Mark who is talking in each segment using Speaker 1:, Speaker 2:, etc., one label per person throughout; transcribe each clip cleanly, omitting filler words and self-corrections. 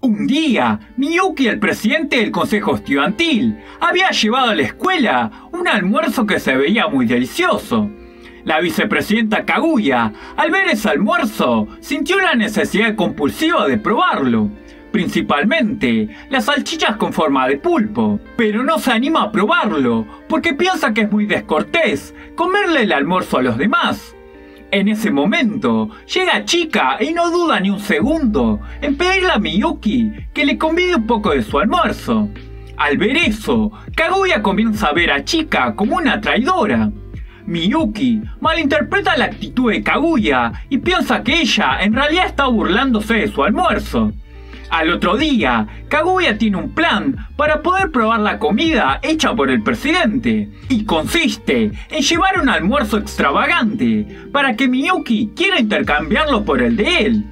Speaker 1: Un día, Miyuki, el presidente del consejo estudiantil, había llevado a la escuela un almuerzo que se veía muy delicioso. La vicepresidenta Kaguya, al ver ese almuerzo, sintió la necesidad compulsiva de probarlo, principalmente las salchichas con forma de pulpo, pero no se anima a probarlo porque piensa que es muy descortés comerle el almuerzo a los demás. En ese momento, llega Chika y no duda ni un segundo en pedirle a Miyuki que le convide un poco de su almuerzo. Al ver eso, Kaguya comienza a ver a Chika como una traidora. Miyuki malinterpreta la actitud de Kaguya y piensa que ella en realidad está burlándose de su almuerzo. Al otro día, Kaguya tiene un plan para poder probar la comida hecha por el presidente, y consiste en llevar un almuerzo extravagante para que Miyuki quiera intercambiarlo por el de él.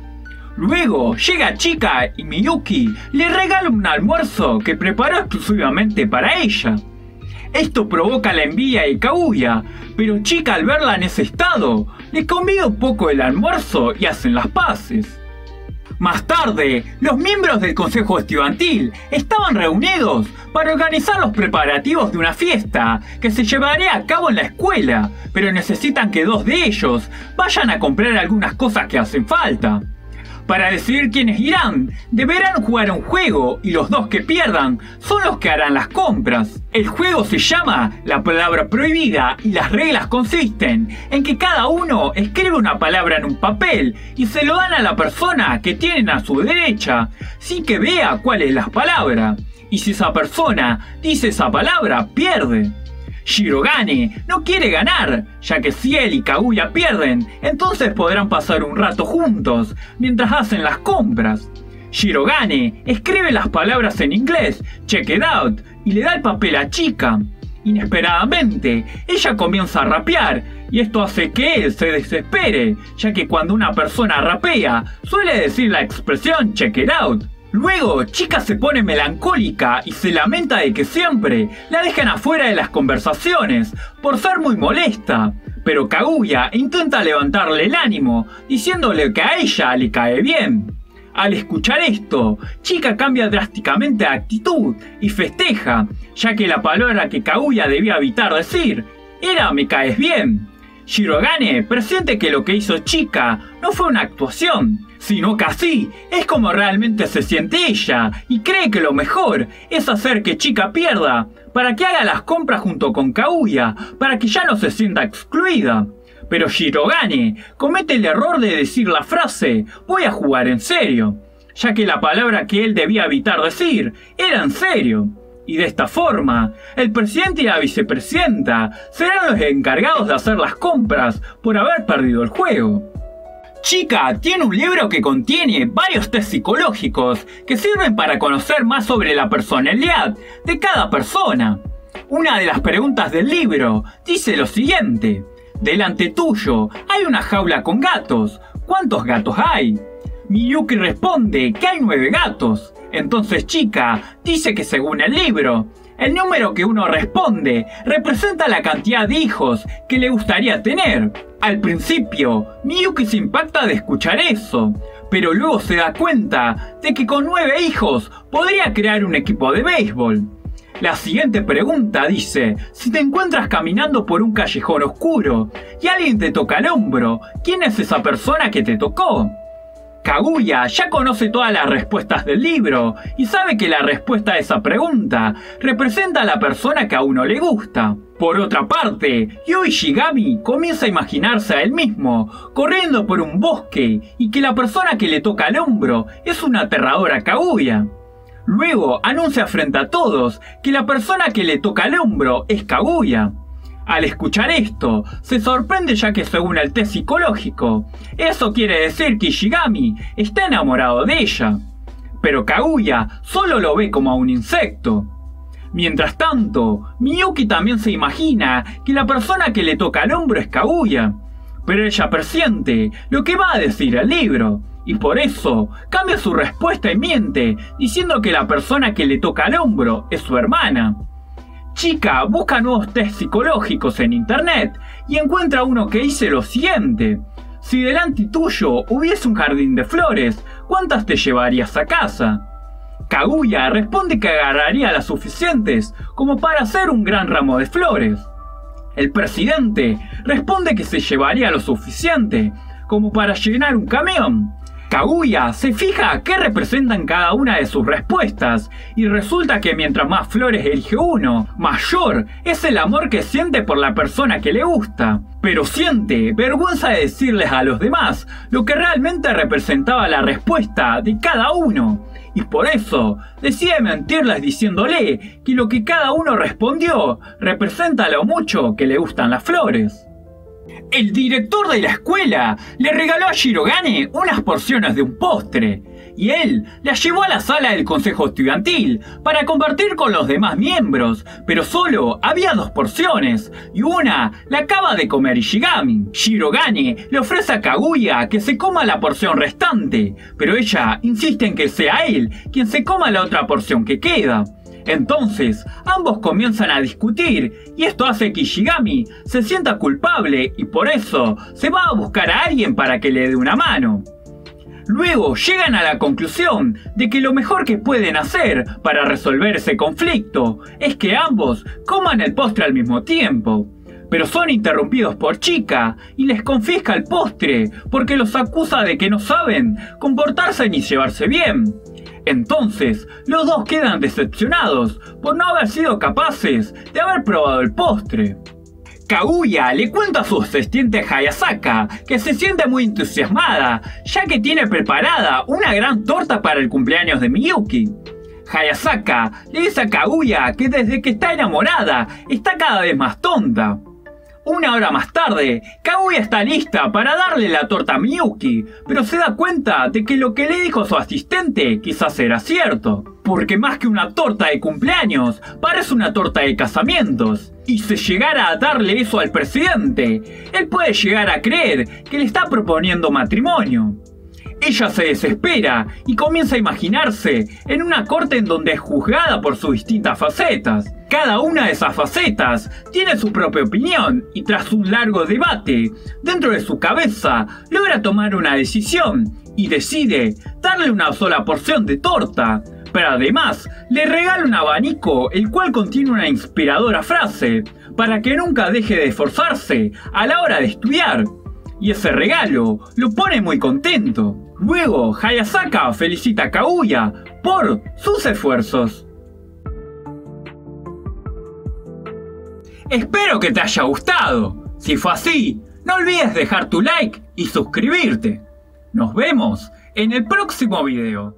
Speaker 1: Luego llega Chika y Miyuki le regala un almuerzo que preparó exclusivamente para ella. Esto provoca la envidia de Kaguya, pero Chika, al verla en ese estado, le convida un poco el almuerzo y hacen las paces. Más tarde, los miembros del consejo estudiantil estaban reunidos para organizar los preparativos de una fiesta que se llevaría a cabo en la escuela, pero necesitan que dos de ellos vayan a comprar algunas cosas que hacen falta. Para decidir quiénes irán, deberán jugar un juego y los dos que pierdan son los que harán las compras. El juego se llama La Palabra Prohibida y las reglas consisten en que cada uno escribe una palabra en un papel y se lo dan a la persona que tienen a su derecha sin que vea cuál es la palabra. Y si esa persona dice esa palabra, pierde. Shirogane no quiere ganar, ya que si él y Kaguya pierden, entonces podrán pasar un rato juntos mientras hacen las compras. Shirogane escribe las palabras en inglés, check it out, y le da el papel a Chika. Inesperadamente, ella comienza a rapear, y esto hace que él se desespere, ya que cuando una persona rapea, suele decir la expresión check it out. Luego, Chika se pone melancólica y se lamenta de que siempre la dejan afuera de las conversaciones por ser muy molesta. Pero Kaguya intenta levantarle el ánimo, diciéndole que a ella le cae bien. Al escuchar esto, Chika cambia drásticamente de actitud y festeja, ya que la palabra que Kaguya debía evitar decir era me caes bien. Shirogane presiente que lo que hizo Chika no fue una actuación, sino que así es como realmente se siente ella y cree que lo mejor es hacer que Chika pierda para que haga las compras junto con Kaguya para que ya no se sienta excluida. Pero Shirogane comete el error de decir la frase voy a jugar en serio, ya que la palabra que él debía evitar decir era en serio. Y de esta forma, el presidente y la vicepresidenta serán los encargados de hacer las compras por haber perdido el juego. Chika tiene un libro que contiene varios test psicológicos que sirven para conocer más sobre la personalidad de cada persona. Una de las preguntas del libro dice lo siguiente: delante tuyo hay una jaula con gatos, ¿cuántos gatos hay? Miyuki responde que hay 9 gatos. Entonces Chika dice que según el libro, el número que uno responde representa la cantidad de hijos que le gustaría tener. Al principio, Miyuki se impacta de escuchar eso, pero luego se da cuenta de que con 9 hijos podría crear un equipo de béisbol. La siguiente pregunta dice, si te encuentras caminando por un callejón oscuro y alguien te toca el hombro, ¿quién es esa persona que te tocó? Kaguya ya conoce todas las respuestas del libro y sabe que la respuesta a esa pregunta representa a la persona que a uno le gusta. Por otra parte, Yui Shigami comienza a imaginarse a él mismo corriendo por un bosque y que la persona que le toca el hombro es una aterradora Kaguya. Luego anuncia frente a todos que la persona que le toca el hombro es Kaguya. Al escuchar esto, se sorprende ya que según el test psicológico, eso quiere decir que Shigami está enamorado de ella. Pero Kaguya solo lo ve como a un insecto. Mientras tanto, Miyuki también se imagina que la persona que le toca el hombro es Kaguya. Pero ella presiente lo que va a decir el libro, y por eso cambia su respuesta y miente, diciendo que la persona que le toca el hombro es su hermana. Chika busca nuevos test psicológicos en internet y encuentra uno que dice lo siguiente: si delante tuyo hubiese un jardín de flores, ¿cuántas te llevarías a casa? Kaguya responde que agarraría las suficientes como para hacer un gran ramo de flores. El presidente responde que se llevaría lo suficiente como para llenar un camión. Kaguya se fija qué representan cada una de sus respuestas y resulta que mientras más flores elige uno, mayor es el amor que siente por la persona que le gusta. Pero siente vergüenza de decirles a los demás lo que realmente representaba la respuesta de cada uno. Y por eso decide mentirles diciéndole que lo que cada uno respondió representa lo mucho que le gustan las flores. El director de la escuela le regaló a Shirogane unas porciones de un postre y él las llevó a la sala del consejo estudiantil para compartir con los demás miembros, pero solo había 2 porciones y una la acaba de comer Ishigami. Shirogane le ofrece a Kaguya que se coma la porción restante, pero ella insiste en que sea él quien se coma la otra porción que queda. Entonces, ambos comienzan a discutir y esto hace que Ishigami se sienta culpable y por eso se va a buscar a alguien para que le dé una mano. Luego llegan a la conclusión de que lo mejor que pueden hacer para resolver ese conflicto es que ambos coman el postre al mismo tiempo. Pero son interrumpidos por Chika y les confisca el postre porque los acusa de que no saben comportarse ni llevarse bien. Entonces, los dos quedan decepcionados por no haber sido capaces de haber probado el postre. Kaguya le cuenta a su asistente Hayasaka que se siente muy entusiasmada, ya que tiene preparada una gran torta para el cumpleaños de Miyuki. Hayasaka le dice a Kaguya que desde que está enamorada está cada vez más tonta. Una hora más tarde, Kaguya está lista para darle la torta a Miyuki, pero se da cuenta de que lo que le dijo su asistente quizás era cierto, porque más que una torta de cumpleaños, parece una torta de casamientos. Y si llegara a darle eso al presidente, él puede llegar a creer que le está proponiendo matrimonio. Ella se desespera y comienza a imaginarse en una corte en donde es juzgada por sus distintas facetas. Cada una de esas facetas tiene su propia opinión y tras un largo debate, dentro de su cabeza logra tomar una decisión y decide darle una sola porción de torta. Pero además le regala un abanico el cual contiene una inspiradora frase para que nunca deje de esforzarse a la hora de estudiar. Y ese regalo lo pone muy contento. Luego, Hayasaka felicita a Kaguya por sus esfuerzos. Espero que te haya gustado. Si fue así, no olvides dejar tu like y suscribirte. Nos vemos en el próximo video.